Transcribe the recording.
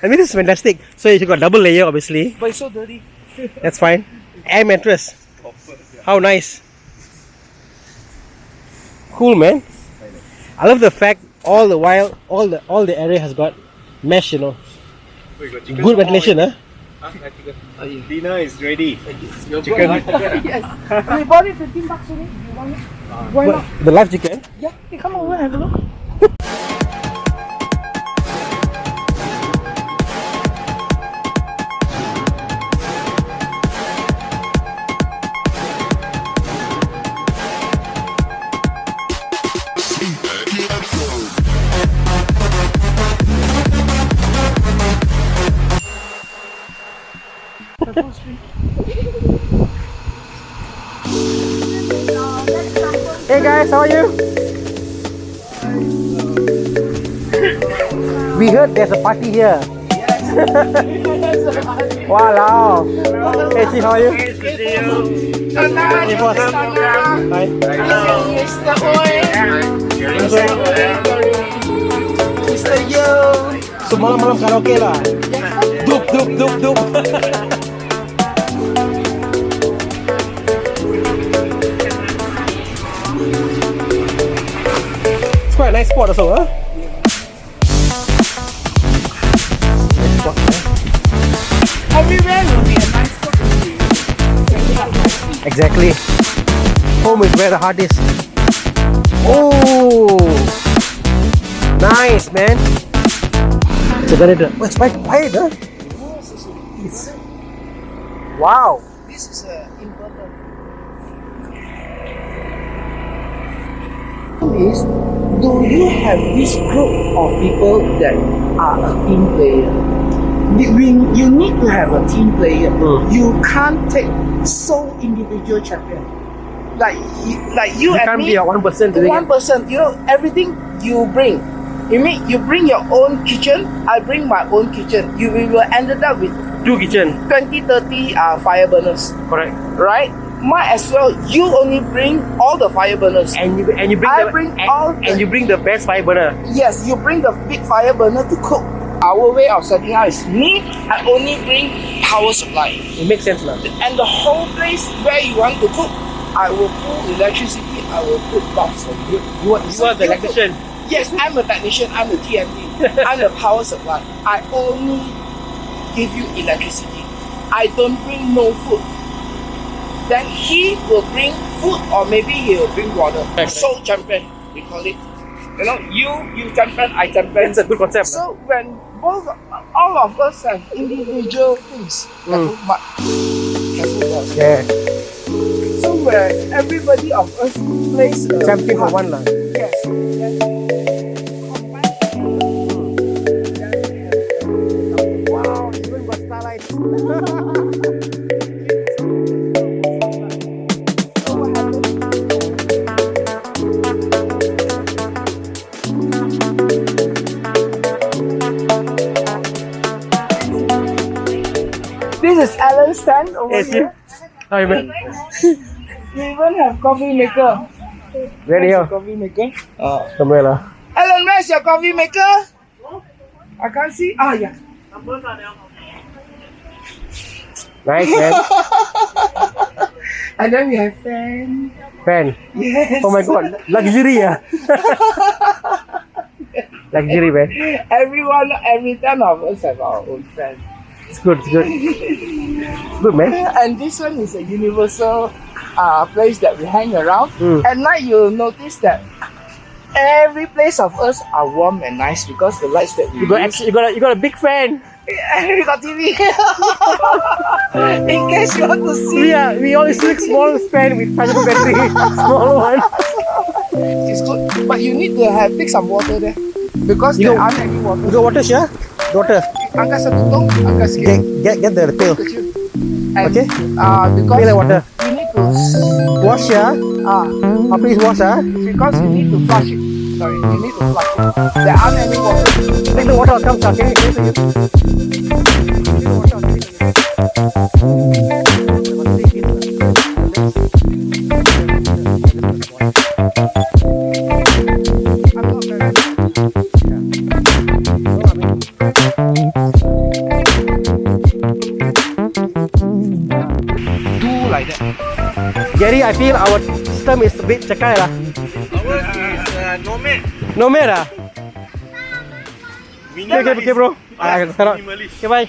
I mean, this is fantastic. So you got double layer, obviously. But it's so dirty. That's fine. Air mattress. How nice. Cool, man. I love the fact all the while all the area has got mesh, you know. Good ventilation, huh? Dinner is ready. Chicken. Yes. We bought it $15 only. You want it? Why not? The live chicken? Yeah. Hey, come over and have a look. Hey guys, how are you? We heard there's a party here. Wow. Hey Chi, how are you? Nice to see you. Hey boss. Hi. Mr. Yo. So malam-malam karaoke lah. Dup. It's quite a nice spot also, huh? Nice spot, Everywhere will be a nice spot. Exactly. Home is where the heart is. Oh, nice, man. It's a generator. Oh, it's quite quiet, huh? It's... Wow. This is an inverter. Is, do you have this group of people that are a team player? You need to have a team player. You can't take sole individual champion. Like you and can't me. be a one person doing One it. person. You know everything you bring. You mean you bring your own kitchen? I bring my own kitchen. We will ended up with 2 kitchen. 20-30 fire burners. Correct. Right? Might as well you only bring all the fire burners. And you bring I bring all the- and you bring the best fire burner. Yes, you bring the big fire burner to cook. Our way of setting up is me, I only bring power supply. It makes sense now. And the whole place where you want to cook, I will pull electricity, I will put bulbs for you. You are the electrician. Yes, I'm a technician, I'm the TMD. I'm the power supply. I only give you electricity. I don't bring no food. Then he will bring food or maybe he will bring water. Soul champion, we call it. You know, you champion, I champion. It's a good concept. So when all of us have individual things, careful, boss. Yeah. So where everybody of us plays a Champion for part. one lah. Yes. Wow, even got starlights. This is Alan's stand over Hey, here. how you man? We even have coffee maker. Ready here. Coffee maker. Come here lah. Alan, where's your coffee maker? I can't see. Ah, yeah. Nice, man. And then we have fan. Fan. Yes. Oh my god, luxury ah. Luxury, man. Every 10 of us have our own fan. It's good, it's good. It's good, man. And this one is a universal place that we hang around. At night, you'll notice that every place of us are warm and nice because the lights that we You got a big fan. we got TV. In case you want to see. We always use small fan with chargeable battery. Small one. It's good. But you need to take some water there. Because You there know- aren't any water. You got water, Shia? Water. Angkat satu tong, angkat sikit. Get the pail. Kecil. And, Okay. because Pail and water. you need to Wash, Shia. After you wash, because you need to flush it. Sorry, you need to flush it. There aren't any water. take the water out, come, Shia. Okay? Take the water out, take the I'm not very like that. Gary, I feel our system is a bit cakai lah. Ours is nomad. Nomad ah. Okay, bro. Minimalist. Okay, bye.